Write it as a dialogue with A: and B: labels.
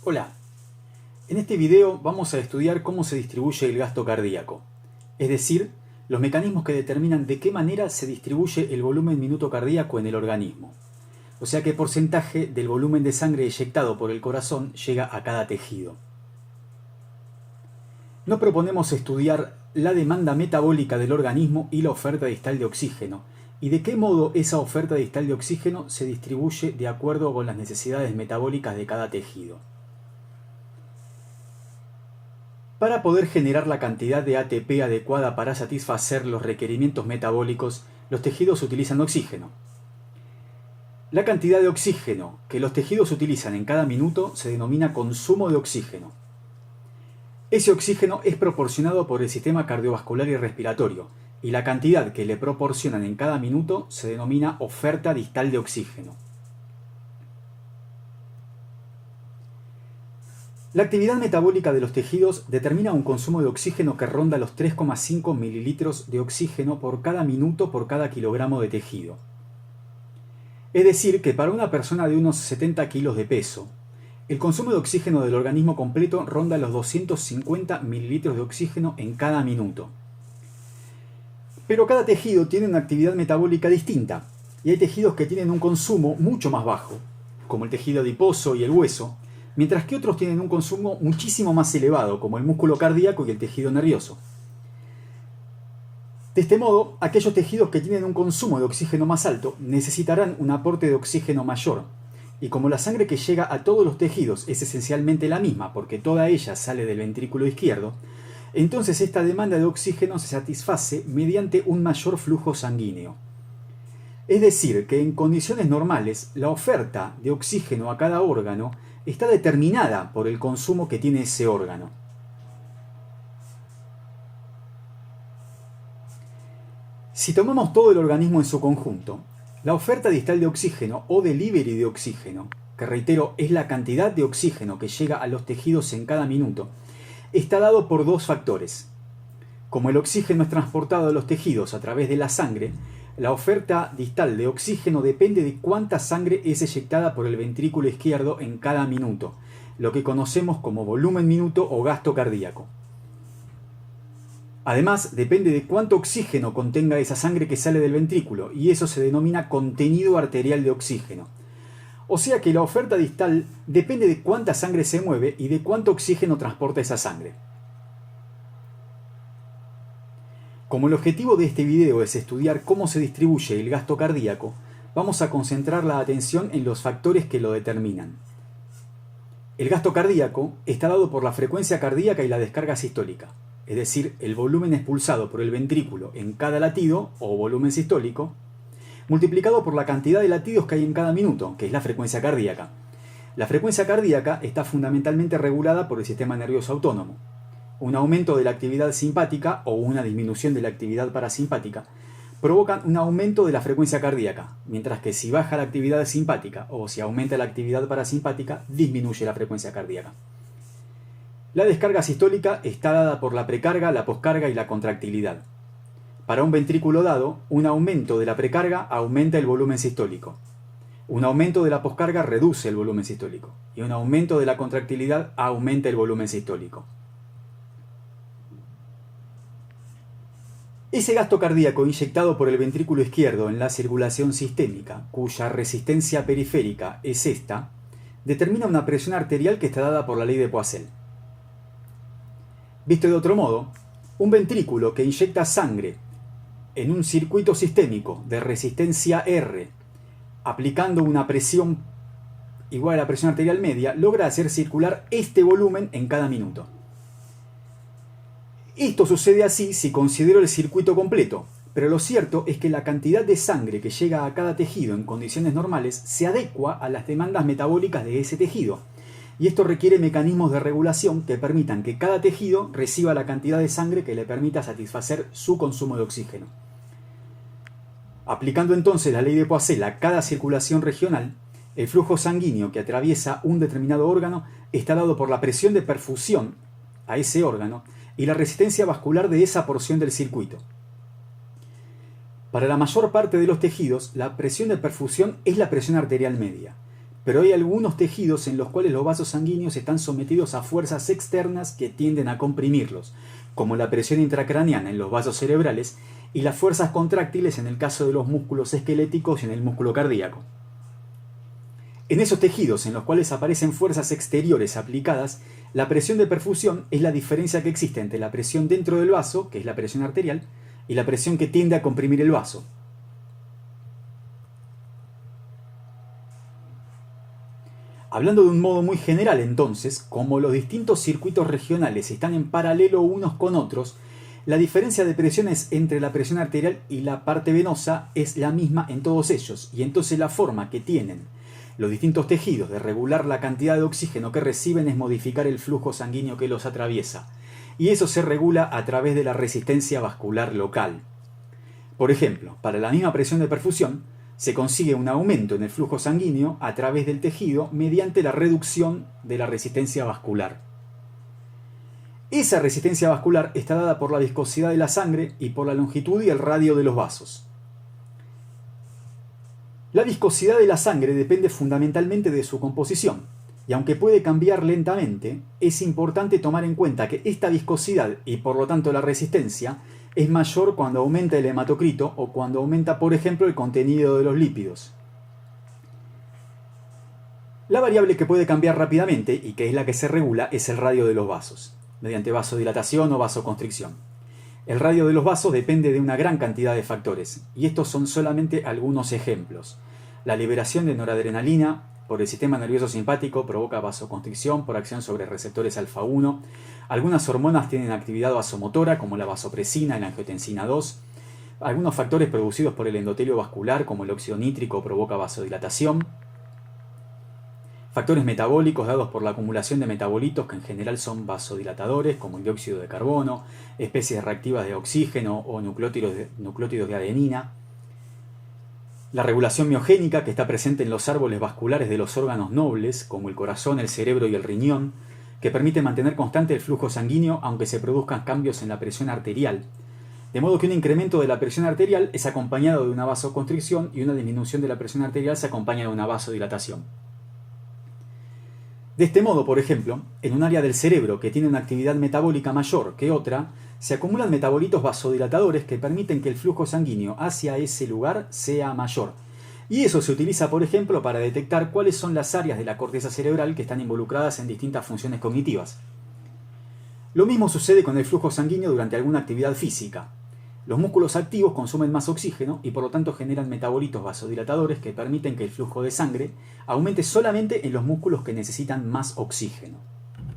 A: Hola, en este video vamos a estudiar cómo se distribuye el gasto cardíaco, es decir, los mecanismos que determinan de qué manera se distribuye el volumen minuto cardíaco en el organismo, o sea qué porcentaje del volumen de sangre eyectado por el corazón llega a cada tejido. No proponemos estudiar la demanda metabólica del organismo y la oferta distal de oxígeno, y de qué modo esa oferta distal de oxígeno se distribuye de acuerdo con las necesidades metabólicas de cada tejido. Para poder generar la cantidad de ATP adecuada para satisfacer los requerimientos metabólicos, los tejidos utilizan oxígeno. La cantidad de oxígeno que los tejidos utilizan en cada minuto se denomina consumo de oxígeno. Ese oxígeno es proporcionado por el sistema cardiovascular y respiratorio, y la cantidad que le proporcionan en cada minuto se denomina oferta distal de oxígeno. La actividad metabólica de los tejidos determina un consumo de oxígeno que ronda los 3,5 mililitros de oxígeno por cada minuto por cada kilogramo de tejido. Es decir, que para una persona de unos 70 kilos de peso, el consumo de oxígeno del organismo completo ronda los 250 mililitros de oxígeno en cada minuto. Pero cada tejido tiene una actividad metabólica distinta, y hay tejidos que tienen un consumo mucho más bajo, como el tejido adiposo y el hueso, mientras que otros tienen un consumo muchísimo más elevado, como el músculo cardíaco y el tejido nervioso. De este modo, aquellos tejidos que tienen un consumo de oxígeno más alto necesitarán un aporte de oxígeno mayor, y como la sangre que llega a todos los tejidos es esencialmente la misma, porque toda ella sale del ventrículo izquierdo, entonces esta demanda de oxígeno se satisface mediante un mayor flujo sanguíneo. Es decir, que en condiciones normales, la oferta de oxígeno a cada órgano está determinada por el consumo que tiene ese órgano. Si tomamos todo el organismo en su conjunto, la oferta distal de oxígeno o delivery de oxígeno, que reitero es la cantidad de oxígeno que llega a los tejidos en cada minuto, está dado por dos factores. Como el oxígeno es transportado a los tejidos a través de la sangre, la oferta distal de oxígeno depende de cuánta sangre es eyectada por el ventrículo izquierdo en cada minuto, lo que conocemos como volumen minuto o gasto cardíaco. Además, depende de cuánto oxígeno contenga esa sangre que sale del ventrículo, y eso se denomina contenido arterial de oxígeno. O sea que la oferta distal depende de cuánta sangre se mueve y de cuánto oxígeno transporta esa sangre. Como el objetivo de este video es estudiar cómo se distribuye el gasto cardíaco, vamos a concentrar la atención en los factores que lo determinan. El gasto cardíaco está dado por la frecuencia cardíaca y la descarga sistólica, es decir, el volumen expulsado por el ventrículo en cada latido, o volumen sistólico, multiplicado por la cantidad de latidos que hay en cada minuto, que es la frecuencia cardíaca. La frecuencia cardíaca está fundamentalmente regulada por el sistema nervioso autónomo. Un aumento de la actividad simpática o una disminución de la actividad parasimpática provocan un aumento de la frecuencia cardíaca, mientras que si baja la actividad simpática o si aumenta la actividad parasimpática, disminuye la frecuencia cardíaca. La descarga sistólica está dada por la precarga, la poscarga y la contractilidad. Para un ventrículo dado, un aumento de la precarga aumenta el volumen sistólico. Un aumento de la poscarga reduce el volumen sistólico. Y un aumento de la contractilidad aumenta el volumen sistólico. Ese gasto cardíaco inyectado por el ventrículo izquierdo en la circulación sistémica, cuya resistencia periférica es esta, determina una presión arterial que está dada por la ley de Poiseuille. Visto de otro modo, un ventrículo que inyecta sangre en un circuito sistémico de resistencia R, aplicando una presión igual a la presión arterial media, logra hacer circular este volumen en cada minuto. Esto sucede así si considero el circuito completo, pero lo cierto es que la cantidad de sangre que llega a cada tejido en condiciones normales se adecua a las demandas metabólicas de ese tejido, y esto requiere mecanismos de regulación que permitan que cada tejido reciba la cantidad de sangre que le permita satisfacer su consumo de oxígeno. Aplicando entonces la ley de Poiseuille a cada circulación regional, el flujo sanguíneo que atraviesa un determinado órgano está dado por la presión de perfusión a ese órgano y la resistencia vascular de esa porción del circuito. Para la mayor parte de los tejidos, la presión de perfusión es la presión arterial media, pero hay algunos tejidos en los cuales los vasos sanguíneos están sometidos a fuerzas externas que tienden a comprimirlos, como la presión intracraneana en los vasos cerebrales y las fuerzas contráctiles en el caso de los músculos esqueléticos y en el músculo cardíaco. En esos tejidos en los cuales aparecen fuerzas exteriores aplicadas, la presión de perfusión es la diferencia que existe entre la presión dentro del vaso, que es la presión arterial, y la presión que tiende a comprimir el vaso. Hablando de un modo muy general entonces, como los distintos circuitos regionales están en paralelo unos con otros, la diferencia de presiones entre la presión arterial y la parte venosa es la misma en todos ellos, y entonces la forma que tienen los distintos tejidos de regular la cantidad de oxígeno que reciben es modificar el flujo sanguíneo que los atraviesa, y eso se regula a través de la resistencia vascular local. Por ejemplo, para la misma presión de perfusión, se consigue un aumento en el flujo sanguíneo a través del tejido mediante la reducción de la resistencia vascular. Esa resistencia vascular está dada por la viscosidad de la sangre y por la longitud y el radio de los vasos. La viscosidad de la sangre depende fundamentalmente de su composición, y aunque puede cambiar lentamente, es importante tomar en cuenta que esta viscosidad y por lo tanto la resistencia es mayor cuando aumenta el hematocrito o cuando aumenta, por ejemplo, el contenido de los lípidos. La variable que puede cambiar rápidamente y que es la que se regula es el radio de los vasos, mediante vasodilatación o vasoconstricción. El radio de los vasos depende de una gran cantidad de factores, y estos son solamente algunos ejemplos. La liberación de noradrenalina por el sistema nervioso simpático provoca vasoconstricción por acción sobre receptores alfa 1. Algunas hormonas tienen actividad vasomotora, como la vasopresina y la angiotensina 2. Algunos factores producidos por el endotelio vascular, como el óxido nítrico, provoca vasodilatación. Factores metabólicos dados por la acumulación de metabolitos que en general son vasodilatadores, como el dióxido de carbono, especies reactivas de oxígeno o nucleótidos de adenina. La regulación miogénica, que está presente en los árboles vasculares de los órganos nobles, como el corazón, el cerebro y el riñón, que permite mantener constante el flujo sanguíneo aunque se produzcan cambios en la presión arterial. De modo que un incremento de la presión arterial es acompañado de una vasoconstricción y una disminución de la presión arterial se acompaña de una vasodilatación. De este modo, por ejemplo, en un área del cerebro que tiene una actividad metabólica mayor que otra, se acumulan metabolitos vasodilatadores que permiten que el flujo sanguíneo hacia ese lugar sea mayor. Y eso se utiliza, por ejemplo, para detectar cuáles son las áreas de la corteza cerebral que están involucradas en distintas funciones cognitivas. Lo mismo sucede con el flujo sanguíneo durante alguna actividad física. Los músculos activos consumen más oxígeno y por lo tanto generan metabolitos vasodilatadores que permiten que el flujo de sangre aumente solamente en los músculos que necesitan más oxígeno.